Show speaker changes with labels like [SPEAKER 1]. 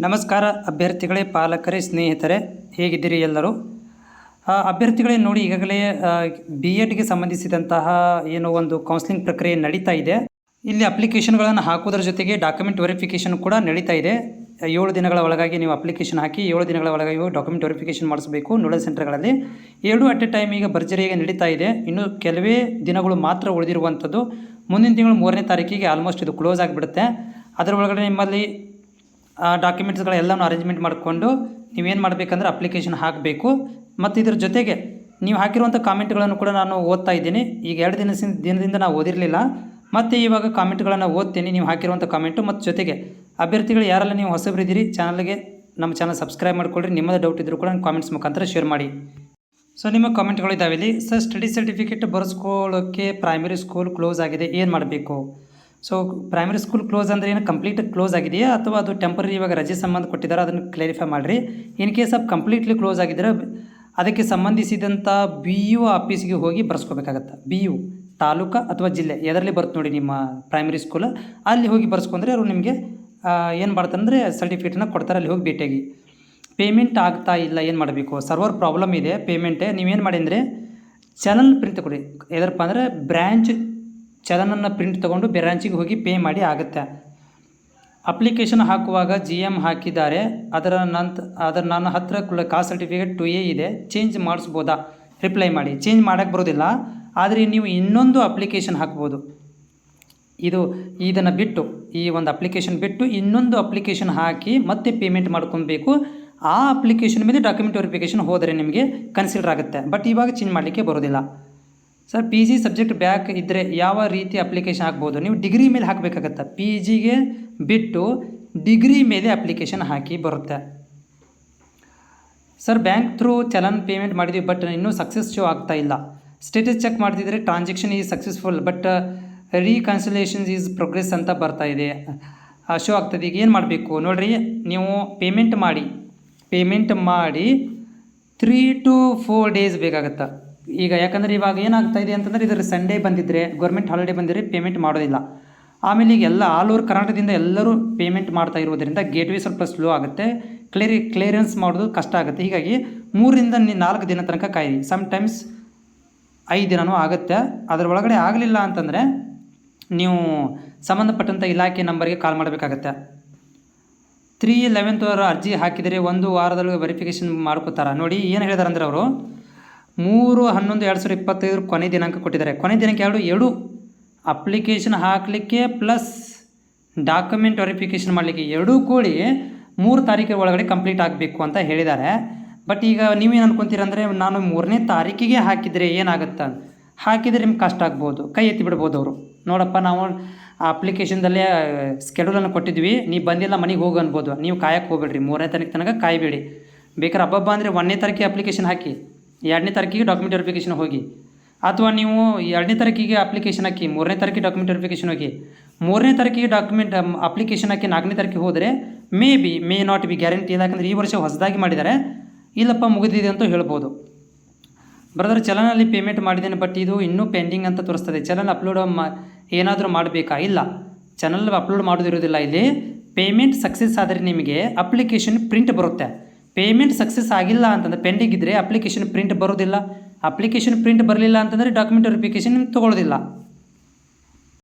[SPEAKER 1] ನಮಸ್ಕಾರ ಅಭ್ಯರ್ಥಿಗಳೇ, ಪಾಲಕರೇ, ಸ್ನೇಹಿತರೆ, ಹೇಗಿದ್ದೀರಿ ಎಲ್ಲರೂ? ಅಭ್ಯರ್ಥಿಗಳೇ ನೋಡಿ, ಈಗಾಗಲೇ ಬಿ ಎಡ್ಗೆ ಸಂಬಂಧಿಸಿದಂತಹ ಏನೋ ಒಂದು ಕೌನ್ಸಿಲಿಂಗ್ ಪ್ರಕ್ರಿಯೆ ನಡೀತಾ ಇದೆ. ಇಲ್ಲಿ ಅಪ್ಲಿಕೇಶನ್ಗಳನ್ನು ಹಾಕೋದ್ರ ಜೊತೆಗೆ ಡಾಕ್ಯುಮೆಂಟ್ ವೆರಿಫಿಕೇಷನ್ ಕೂಡ ನಡೀತಾ ಇದೆ. 7 ದಿನಗಳ ಒಳಗಾಗಿ ನೀವು ಅಪ್ಲಿಕೇಶನ್ ಹಾಕಿ 7 ದಿನಗಳ ಒಳಗಾಗಿ ಡಾಕ್ಯುಮೆಂಟ್ ವೆರಿಫಿಕೇಷನ್ ಮಾಡಿಸಬೇಕು ನೋಡಲ್ ಸೆಂಟರ್ಗಳಲ್ಲಿ. 2 ಅಟ್ ಎ ಟೈಮ್ ಈಗ ಭರ್ಜರಿಯಾಗಿ ನಡೀತಾ ಇದೆ. ಇನ್ನು ಕೆಲವೇ ದಿನಗಳು ಮಾತ್ರ ಉಳಿದಿರುವಂಥದ್ದು. ಮುಂದಿನ ತಿಂಗಳು 3ನೇ ತಾರೀಕಿಗೆ ಆಲ್ಮೋಸ್ಟ್ ಇದು ಕ್ಲೋಸ್ ಆಗಿಬಿಡುತ್ತೆ. ಅದರ ಒಳಗಡೆ ನಿಮ್ಮಲ್ಲಿ ಡಾಕ್ಯುಮೆಂಟ್ಸ್ಗಳೆಲ್ಲನೂ ಅರೇಂಜ್ಮೆಂಟ್ ಮಾಡಿಕೊಂಡು ನೀವೇನು ಮಾಡಬೇಕಂದ್ರೆ ಅಪ್ಲಿಕೇಶನ್ ಹಾಕಬೇಕು. ಮತ್ತು ಇದ್ರ ಜೊತೆಗೆ ನೀವು ಹಾಕಿರುವಂಥ ಕಾಮೆಂಟ್ಗಳನ್ನು ಕೂಡ ನಾನು ಓದ್ತಾ ಇದ್ದೀನಿ. ಈಗ 2 ದಿನದಿಂದ ನಾವು ಓದಿರಲಿಲ್ಲ, ಮತ್ತು ಇವಾಗ ಕಾಮೆಂಟ್ಗಳನ್ನು ಓದ್ತೀನಿ, ನೀವು ಹಾಕಿರುವಂಥ ಕಾಮೆಂಟು. ಮತ್ತು ಜೊತೆಗೆ ಅಭ್ಯರ್ಥಿಗಳು ಯಾರೆಲ್ಲ ನೀವು ಹೊಸಬರಿದ್ದೀರಿ ಚಾನಲ್ಗೆ, ನಮ್ಮ ಚಾನಲ್ ಸಬ್ಸ್ಕ್ರೈಬ್ ಮಾಡಿಕೊಳ್ಳ್ರಿ. ನಿಮ್ಮದು ಡೌಟ್ ಇದ್ದರೂ ಕೂಡ ಕಾಮೆಂಟ್ಸ್ ಮುಖಾಂತರ ಶೇರ್ ಮಾಡಿ. ಸೊ ನಿಮ್ಮ ಕಾಮೆಂಟ್ಗಳು ಇದ್ದಾವೆ ಇಲ್ಲಿ. ಸರ್, ಸ್ಟಡಿ ಸರ್ಟಿಫಿಕೇಟ್ ಬರೆಸ್ಕೊಳ್ಳೋಕ್ಕೆ ಪ್ರೈಮರಿ ಸ್ಕೂಲ್ ಕ್ಲೋಸ್ ಆಗಿದೆ, ಏನು ಮಾಡಬೇಕು? ಸೊ ಪ್ರೈಮರಿ ಸ್ಕೂಲ್ ಕ್ಲೋಸ್ ಅಂದರೆ ಏನು ಕಂಪ್ಲೀಟ್ ಕ್ಲೋಸ್ ಆಗಿದೆಯಾ ಅಥವಾ ಅದು ಟೆಂಪರರಿ ಇವಾಗ ರಜೆ ಸಂಬಂಧ ಕೊಟ್ಟಿದ್ದಾರೆ, ಅದನ್ನು ಕ್ಲಾರಿಫೈ ಮಾಡಿರಿ. In case of completely close ಆಗಿದ್ದರೆ ಅದಕ್ಕೆ ಸಂಬಂಧಿಸಿದಂಥ BU ಆಫೀಸ್ಗೆ ಹೋಗಿ ಬರ್ಸ್ಕೋಬೇಕಾಗತ್ತೆ. BU ತಾಲೂಕು ಅಥವಾ ಜಿಲ್ಲೆ ಎದರಲ್ಲಿ ಬರುತ್ತೆ ನೋಡಿ ನಿಮ್ಮ ಪ್ರೈಮರಿ ಸ್ಕೂಲ್, ಅಲ್ಲಿ ಹೋಗಿ ಬರ್ಸ್ಕೊಂಡ್ರೆ ಅವರು ನಿಮಗೆ ಏನು ಮಾಡ್ತಾರೆ ಅಂದರೆ ಸರ್ಟಿಫಿಕೇಟನ್ನು ಕೊಡ್ತಾರೆ. ಅಲ್ಲಿ ಹೋಗಿ ಭೇಟಿಯಾಗಿ. ಪೇಮೆಂಟ್ ಆಗ್ತಾ ಇಲ್ಲ, ಏನು ಮಾಡಬೇಕು? ಸರ್ವರ್ ಪ್ರಾಬ್ಲಮ್ ಇದೆ ಪೇಮೆಂಟೇ. ನೀವೇನು ಮಾಡಿ ಅಂದರೆ ಚಲನ್ ಪ್ರಿಂಟ್ ಕೊಡಿ. ಎದರಪ್ಪ ಅಂದರೆ ಬ್ರ್ಯಾಂಚ್ ಚಲನನ್ನು ಪ್ರಿಂಟ್ ತೊಗೊಂಡು ಬ್ರಾಂಚಿಗೆ ಹೋಗಿ ಪೇ ಮಾಡಿ ಆಗುತ್ತೆ. ಅಪ್ಲಿಕೇಶನ್ ಹಾಕುವಾಗ GM ಹಾಕಿದ್ದಾರೆ, ಅದರ ನನ್ನ ಹತ್ತಿರ ಕಾಸ್ಟ್ ಸರ್ಟಿಫಿಕೇಟ್ 2A ಇದೆ, ಚೇಂಜ್ ಮಾಡಿಸ್ಬೋದಾ? ರಿಪ್ಲೈ ಮಾಡಿ. ಚೇಂಜ್ ಮಾಡೋಕ್ಕೆ ಬರೋದಿಲ್ಲ, ಆದರೆ ನೀವು ಇನ್ನೊಂದು ಅಪ್ಲಿಕೇಶನ್ ಹಾಕ್ಬೋದು. ಇದನ್ನು ಬಿಟ್ಟು, ಈ ಒಂದು ಅಪ್ಲಿಕೇಶನ್ ಬಿಟ್ಟು ಇನ್ನೊಂದು ಅಪ್ಲಿಕೇಶನ್ ಹಾಕಿ ಮತ್ತೆ ಪೇಮೆಂಟ್ ಮಾಡ್ಕೊಬೇಕು. ಆ ಅಪ್ಲಿಕೇಶನ್ ಮೇಲೆ ಡಾಕ್ಯುಮೆಂಟ್ ವೆರಿಫಿಕೇಷನ್ ಹೋದರೆ ನಿಮಗೆ ಕನ್ಸಿಡರ್ ಆಗುತ್ತೆ. ಬಟ್ ಇವಾಗ ಚೇಂಜ್ ಮಾಡಲಿಕ್ಕೆ ಬರೋದಿಲ್ಲ. ಸರ್, PG ಸಬ್ಜೆಕ್ಟ್ ಬ್ಯಾಕ್ ಇದ್ದರೆ ಯಾವ ರೀತಿ ಅಪ್ಲಿಕೇಶನ್ ಹಾಕ್ಬೋದು? ನೀವು ಡಿಗ್ರಿ ಮೇಲೆ ಹಾಕಬೇಕಾಗತ್ತೆ. PGಗೆ ಬಿಟ್ಟು ಡಿಗ್ರಿ ಮೇಲೆ ಅಪ್ಲಿಕೇಶನ್ ಹಾಕಿ ಬರುತ್ತೆ. Sir, bank through challan payment ಮಾಡಿದ್ವಿ, ಬಟ್ ಇನ್ನೂ ಸಕ್ಸಸ್ ಶೋ ಆಗ್ತಾ ಇಲ್ಲ. ಸ್ಟೇಟಸ್ ಚೆಕ್ ಮಾಡ್ತಿದ್ರೆ transaction is successful but reconciliations is progress ಅಂತ ಬರ್ತಾ ಇದೆ, ಶೋ ಆಗ್ತದೆ. ಈಗ ಏನು ಮಾಡಬೇಕು ನೋಡಿರಿ, ನೀವು ಪೇಮೆಂಟ್ ಮಾಡಿ 3 to 4 ಡೇಸ್ ಬೇಕಾಗತ್ತೆ. ಈಗ ಯಾಕಂದರೆ ಇವಾಗ ಏನಾಗ್ತಾ ಇದೆ ಅಂತಂದರೆ, ಇದರ ಸಂಡೇ ಬಂದಿದ್ದರೆ, ಗೌರ್ಮೆಂಟ್ ಹಾಲಿಡೇ ಬಂದಿದ್ದರೆ ಪೇಮೆಂಟ್ ಮಾಡೋದಿಲ್ಲ. ಆಮೇಲೆ ಈಗ ಎಲ್ಲ ಆಲ್ ಓವರ್ ಕರ್ನಾಟಕದಿಂದ ಎಲ್ಲರೂ ಪೇಮೆಂಟ್ ಮಾಡ್ತಾ ಇರೋದರಿಂದ ಗೇಟ್ವೇ ಸ್ವಲ್ಪ ಸ್ಲೋ ಆಗುತ್ತೆ, ಕ್ಲಿಯರೆನ್ಸ್ ಮಾಡೋದು ಕಷ್ಟ ಆಗುತ್ತೆ. ಹೀಗಾಗಿ 3 ರಿಂದ 4 ದಿನ ತನಕ ಕಾಯಿ, ಸಮ್ಟೈಮ್ಸ್ 5 ದಿನವೂ ಆಗುತ್ತೆ. ಅದರ ಒಳಗಡೆ ಆಗಲಿಲ್ಲ ಅಂತಂದರೆ ನೀವು ಸಂಬಂಧಪಟ್ಟಂಥ ಇಲಾಖೆ ನಂಬರ್ಗೆ ಕಾಲ್ ಮಾಡಬೇಕಾಗತ್ತೆ. 3/11 ಅವರು ಅರ್ಜಿ ಹಾಕಿದರೆ 1 ವಾರದೊಳಗೆ ವೆರಿಫಿಕೇಷನ್ ಮಾಡ್ಕೋತಾರೆ. ನೋಡಿ ಏನು ಹೇಳಿದಾರೆ ಅಂದರೆ, ಅವರು 3/11/2025 ಕೊನೆ ದಿನಾಂಕ ಕೊಟ್ಟಿದ್ದಾರೆ. ಕೊನೆ ದಿನಾಂಕ ಎರಡು ಅಪ್ಲಿಕೇಶನ್ ಹಾಕಲಿಕ್ಕೆ ಪ್ಲಸ್ ಡಾಕ್ಯುಮೆಂಟ್ ವೆರಿಫಿಕೇಷನ್ ಮಾಡಲಿಕ್ಕೆ ಎರಡೂ ಕೂಡಿ 3 ತಾರೀಕಿನ ಒಳಗಡೆ ಕಂಪ್ಲೀಟ್ ಆಗಬೇಕು ಅಂತ ಹೇಳಿದ್ದಾರೆ. ಬಟ್ ಈಗ ನೀವೇನು ಅನ್ಕೊತೀರಂದರೆ, ನಾನು 3ನೇ ತಾರೀಕಿಗೆ ಹಾಕಿದರೆ ಏನಾಗುತ್ತೆ? ಹಾಕಿದರೆ ನಿಮ್ಗೆ ಕಷ್ಟ ಆಗ್ಬೋದು, ಕೈ ಎತ್ತಿ ಬಿಡ್ಬೋದು ಅವರು. ನೋಡಪ್ಪ, ನಾವು ಅಪ್ಲಿಕೇಶನ್ದಲ್ಲೇ ಸ್ಕೆಡ್ಯೂಲನ್ನು ಕೊಟ್ಟಿದ್ವಿ, ನೀವು ಬಂದಿಲ್ಲ, ಮನೆಗೆ ಹೋಗಿ ಅನ್ಬೋದು. ನೀವು ಕಾಯಕ್ಕೆ ಹೋಗ್ಬೇಡ್ರಿ, 3ನೇ ತಾರೀಕು ತನಕ ಕಾಯಬೇಡಿ. ಬೇಕಾದ್ರೆ ಹಬ್ಬ ಅಂದರೆ 1ನೇ ತಾರೀಕಿಗೆ ಅಪ್ಲಿಕೇಶನ್ ಹಾಕಿ, 2ನೇ ತಾರೀಕಿಗೆ ಡಾಕ್ಯುಮೆಂಟ್ ವೆರಿಫಿಕೇಷನ್ ಹೋಗಿ. ಅಥವಾ ನೀವು 2ನೇ ತಾರೀಕಿಗೆ ಅಪ್ಲಿಕೇಶನ್ ಹಾಕಿ 3ನೇ ತಾರೀಕಿಗೆ ಡಾಕ್ಯುಮೆಂಟ್ ವೆರಿಫಿಕೇಷನ್ ಹೋಗಿ. 3ನೇ ತಾರೀಕಿಗೆ ಅಪ್ಲಿಕೇಶನ್ ಹಾಕಿ 4ನೇ ತಾರೀಕಿಗೆ ಹೋದರೆ ಮೇ ನಾಟ್ ಬಿ ಗ್ಯಾರಂಟಿ. ಯಾಕಂದರೆ ಈ ವರ್ಷ ಹೊಸದಾಗಿ ಮಾಡಿದ್ದಾರೆ, ಇಲ್ಲಪ್ಪ ಮುಗಿದಿದೆ ಅಂತ ಹೇಳ್ಬೋದು. ಬ್ರದರ್, ಚಲನಲ್ಲಿ ಪೇಮೆಂಟ್ ಮಾಡಿದ್ದೇನೆ, ಬಟ್ ಇದು ಇನ್ನೂ ಪೆಂಡಿಂಗ್ ಅಂತ ತೋರಿಸ್ತದೆ. ಚಲನ್ ಅಪ್ಲೋಡ್ ಏನಾದರೂ ಮಾಡಬೇಕಾ? ಇಲ್ಲ, ಚಾನಲ್ ಅಪ್ಲೋಡ್ ಮಾಡೋದಿರೋದಿಲ್ಲ. ಇಲ್ಲಿ ಪೇಮೆಂಟ್ ಸಕ್ಸಸ್ ಆದರೆ ನಿಮಗೆ ಅಪ್ಲಿಕೇಶನ್ ಪ್ರಿಂಟ್ ಬರುತ್ತೆ. ಪೇಮೆಂಟ್ ಸಕ್ಸಸ್ ಆಗಿಲ್ಲ ಅಂತಂದರೆ, ಪೆಂಡಿಂಗ್ ಇದ್ದರೆ ಅಪ್ಲಿಕೇಶನ್ ಪ್ರಿಂಟ್ ಬರೋದಿಲ್ಲ. ಅಪ್ಲಿಕೇಶನ್ ಪ್ರಿಂಟ್ ಬರಲಿಲ್ಲ ಅಂತಂದರೆ ಡಾಕ್ಯುಮೆಂಟ್ ವೆರಿಫಿಕೇಷನ್ ತೊಗೊಳ್ಳೋದಿಲ್ಲ.